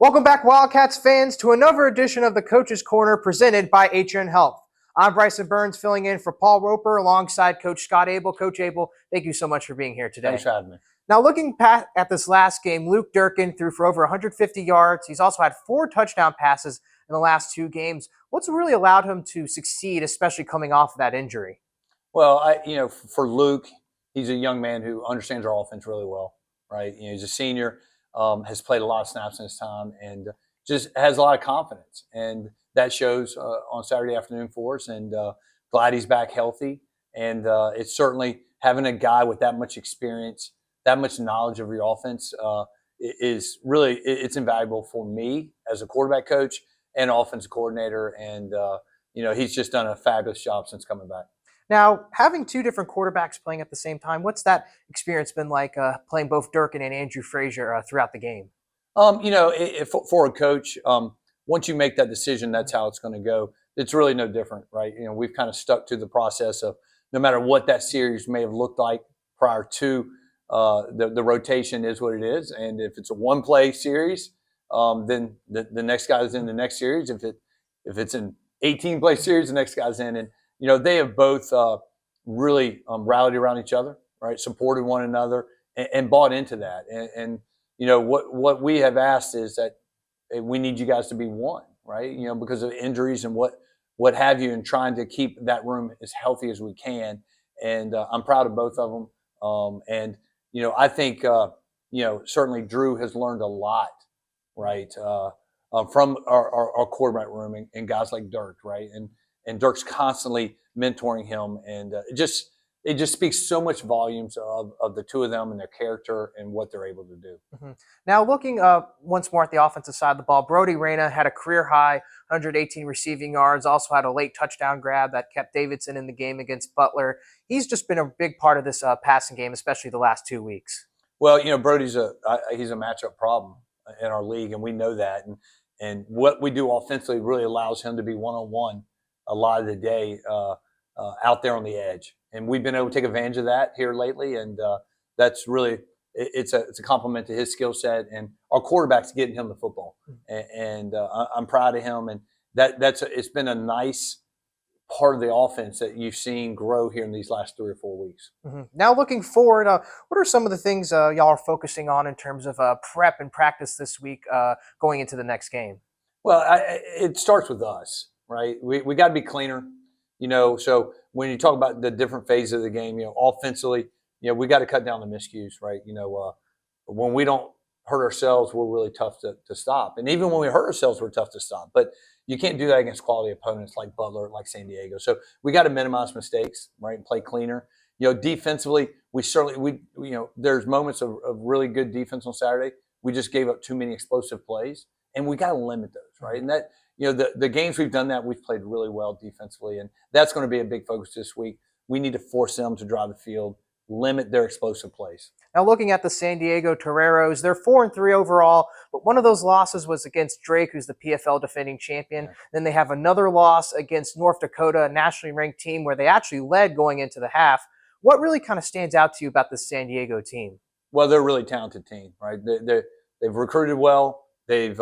Welcome back, Wildcats fans, to another edition of the Coach's Corner presented by Atrium Health. I'm Bryson Burns, filling in for Paul Roper alongside Coach Scott Abel. Coach Abel, thank you so much for being here today. Thanks for having me. Now, looking back at this last game, Luke Durkin threw for over 150 yards. He's also had 4 touchdown passes in the last 2 games. What's really allowed him to succeed, especially coming off of that injury? Well, for Luke, he's a young man who understands our offense really well, right? He's a senior, has played a lot of snaps in his time, and just has a lot of confidence. And that shows on Saturday afternoon for us. And glad he's back healthy. And it's certainly having a guy with that much experience, that much knowledge of your offense is really, it's invaluable for me as a quarterback coach and offensive coordinator. And, he's just done a fabulous job since coming back. Now, having 2 different quarterbacks playing at the same time, what's that experience been like playing both Durkin and Andrew Frazier throughout the game? For a coach, once you make that decision, that's how it's going to go. It's really no different, right? We've kind of stuck to the process of no matter what that series may have looked like prior to the rotation is what it is. And if it's a one-play series, then the next guy's in the next series. If it's an 18-play series, the next guy's in. And they have both really rallied around each other, right? Supported one another and bought into that. And what we have asked is that we need you guys to be one, right? Because of injuries and what have you, and trying to keep that room as healthy as we can. And I'm proud of both of them. I think certainly Drew has learned a lot, right, from our quarterback room and guys like Dirk, right? And Dirk's constantly mentoring him, and it just speaks so much volumes of the 2 of them and their character and what they're able to do. Mm-hmm. Now, looking once more at the offensive side of the ball, Brody Reyna had a career-high 118 receiving yards, also had a late touchdown grab that kept Davidson in the game against Butler. He's just been a big part of this passing game, especially the last 2 weeks. Well, Brody's he's a matchup problem in our league, and we know that. And what we do offensively really allows him to be one-on-one a lot of the day out there on the edge. And we've been able to take advantage of that here lately. And that's really, it's a compliment to his skill set, and our quarterback's getting him the football. And I'm proud of him. And it's been a nice part of the offense that you've seen grow here in these last 3 or 4 weeks. Mm-hmm. Now, looking forward, what are some of the things y'all are focusing on in terms of prep and practice this week going into the next game? Well, it starts with us, right? We got to be cleaner, so when you talk about the different phases of the game, offensively, we got to cut down the miscues, right? When we don't hurt ourselves, we're really tough to stop. And even when we hurt ourselves, we're tough to stop. But you can't do that against quality opponents like Butler, like San Diego. So we got to minimize mistakes, right, and play cleaner. Defensively, there's moments of really good defense on Saturday. We just gave up too many explosive plays, and we got to limit those, right? And that, the games we've done that, we've played really well defensively, and that's going to be a big focus this week. We need to force them to drive the field, limit their explosive plays. Now, looking at the San Diego Toreros, they're 4-3 overall, but one of those losses was against Drake, who's the PFL defending champion. Yeah. Then they have another loss against North Dakota, a nationally ranked team where they actually led going into the half. What really kind of stands out to you about this San Diego team? Well, they're a really talented team, right? They've recruited well. They've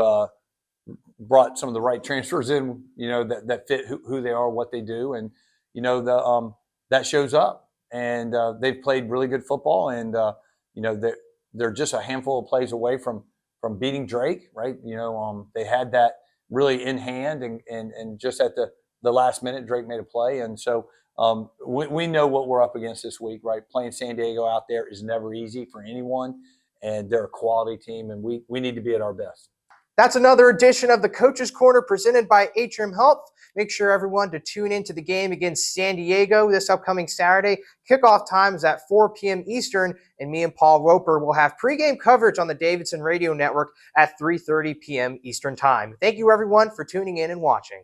brought some of the right transfers in, that fit who they are, what they do, and that shows up. And they've played really good football, and they're just a handful of plays away from beating Drake, right? They had that really in hand, and just at the last minute, Drake made a play, and so we know what we're up against this week, right? Playing San Diego out there is never easy for anyone, and they're a quality team, and we need to be at our best. That's another edition of the Coach's Corner presented by Atrium Health. Make sure everyone to tune into the game against San Diego this upcoming Saturday. Kickoff time is at 4 p.m. Eastern, and me and Paul Roper will have pregame coverage on the Davidson Radio Network at 3:30 p.m. Eastern Time. Thank you, everyone, for tuning in and watching.